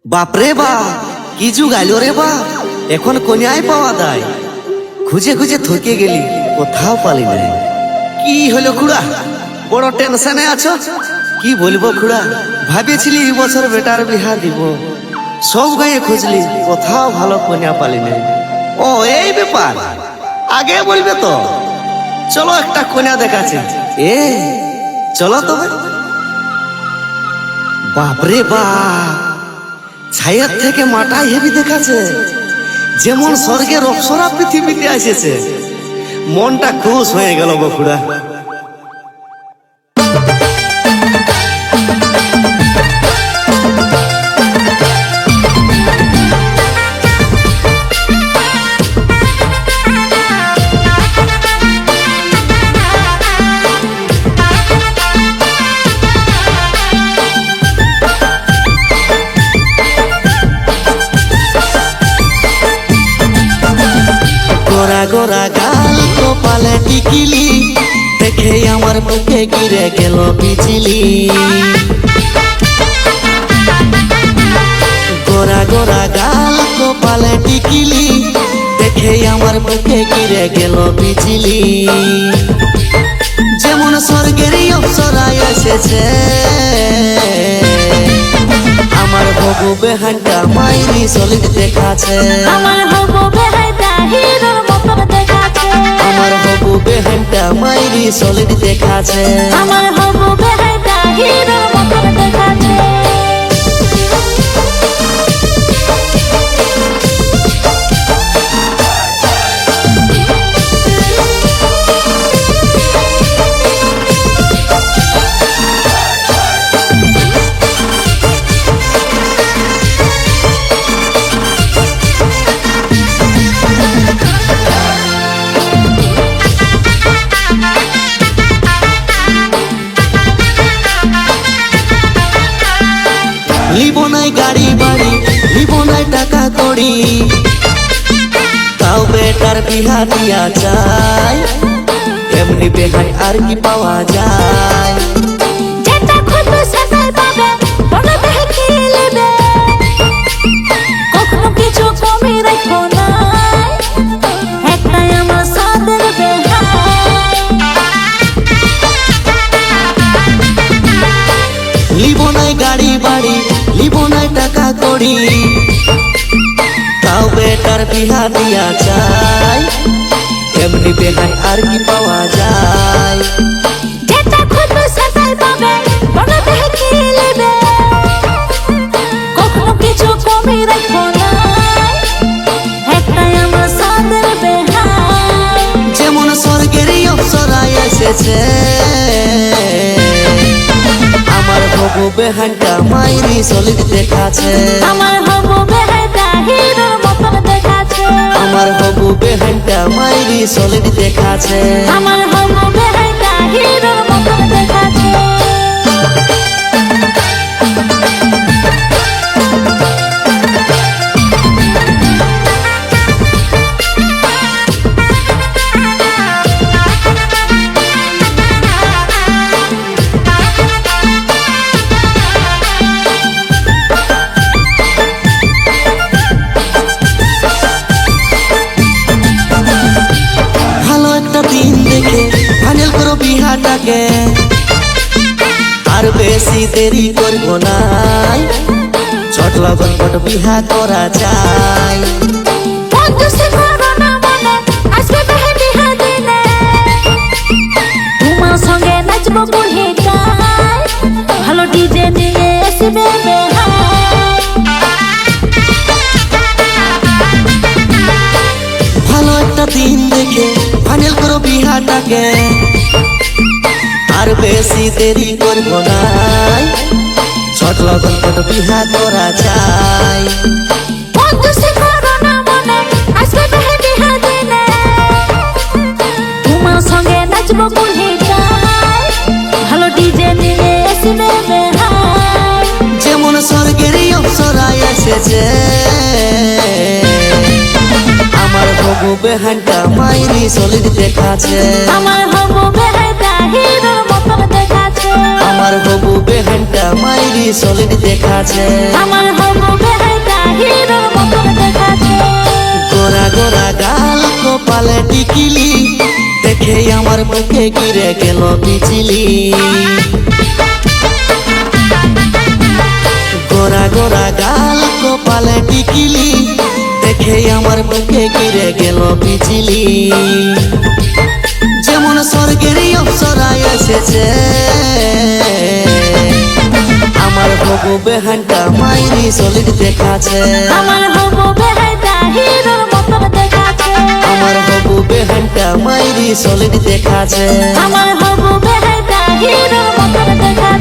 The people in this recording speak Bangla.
বাপরে বাপ, কি যুগ আইলো রে বাপ। এখন কন্যাই পাওয়া যায়, খুঁজে খুঁজে থকে গেলি, কোথাও পালি নাই। কি হলো খুড়া, বড় টেনশনে আছো? কি বলবো খুড়া, ভাবেছিলি এই বছর বেটার বিহা দিব, সব গায়ে খুঁজলি, কোথাও ভালো কন্যা পালি নাই। ও এই ব্যাপার, আগে বলবে তো। চলো একটা কন্যা দেখাচ্ছে। এ চলো তবে। বাপরে বাপ, ছায়ার থেকে মাটাই হেভি দেখাচ্ছে, যেমন স্বর্গের অপ্সরা পৃথিবীতে এসেছে। মনটা খুশ হয়ে গেল বকুড়া। গোরা গোরা গাল কপালে টিকিলি, দেখে আমার বুকে গিরে গেল বিজলি। গোরা গোরা গাল কপালে টিকিলি, দেখে আমার বুকে গিরে গেল বিজলি। যেমন স্বর্গেরই অপ্সরায় এসেছে, আমার হবু বেহানটা মাইরি সলিড দেখাচ্ছে। আমার হবু বেহাইটা হিরোর মতন দেখাচ্ছে। আমার হবু বেহানটা মাইরি সলিড দেখাচ্ছে। আমার হবু বেহাইটা হিরোর মতন দেখাচ্ছে। লিব নাই গাড়ি বাড়ি, লিব নাই টাকা কড়ি, তাও বেটার বিহা দিয়া চাই। এমনি বেহাই আর কি পাওয়া যায়? যেটা খুঁজবে সেটাই পাবে, মনে দেখে নেবে, কখনো কিছু কমই রাখবো না। একটাই আমার সাদের বেহাই। লিব নাই গাড়ি বাড়ি, লিব নাই টাকা কড়ি, তাও বেটার বিহা দিয়া চাই। এমনি বেহাই আর কি পাওয়া যায়? যেটা খুঁজবে সেটাই পাবে, মনে দেখে নেবে, কখনো কিছু কমই রাখবো না। একটাই আমার সাদের বেহাই। যেমন স্বর্গেরই অপ্সরায় এসেছে, আমার হবু বেহানটা মাইরি সলিড দেখাচ্ছে। আমার হবু বেহাইটা হিরোর মতন দেখাচ্ছে। আমার হবু বেহানটা মাইরি সলিড দেখাচ্ছে। আমার হবু বেহাইটা হিরোর মতন দেখাচ্ছে। ভালো একটা দিন দেখে ফাইনাল করো বিহাটাকে, আর বেশি দেরি করব নাই, চট লগন পট বিহা করা যায়। বন্ধু সে করো না মনে, আজকে বেহে বিহা দিনে, তোমার সঙ্গে নাচবো বুড়ি গায়, ভালো ডিজে নিয়ে আসবে বেহাই। ভালো একটা দিন দেখে ফাইনাল করো বিহাটাকে, আর বেশি দেরি করব নাই, চট লগন পট বিহা করা যায়। বন্ধু সে করো না মনে, আজকে বেহে বিহা দিনে, তোমার সঙ্গে নাচবো বুড়ি গায়, ভালো ডিজে নিয়ে আসবে বেহাই। যেমন স্বর্গেরই অপ্সরায় এসেছে, আমার হবু বেহানটা মাইরি সলিড দেখাচ্ছে। আমার হবু বেহাইটা হিরোর মতন দেখাচ্ছে। আমার হবু বেহানটা মাইরি সলিড দেখাচ্ছে। আমার হবু বেহাইটা গোরা গাল কপালে টিকিলি দেখে আমার বুকে গিরে গেল বিজলি গোরা গোরা গাল কপালে টিকিলি দেখে আমার বুকে গিরে গেল বিজলি যেমন স্বর্গের অপ্সরায় এসেছে আমার হবু বেহানটা মাইরি সলিড দেখাছে আমার হবু বেহাইটা হিরোর মতন দেখাচ্ছে আমার হবু বেহানটা মাইরি সলিড দেখাছে আমার হবু বেহাইটা হিরোর মতন দেখাচ্ছে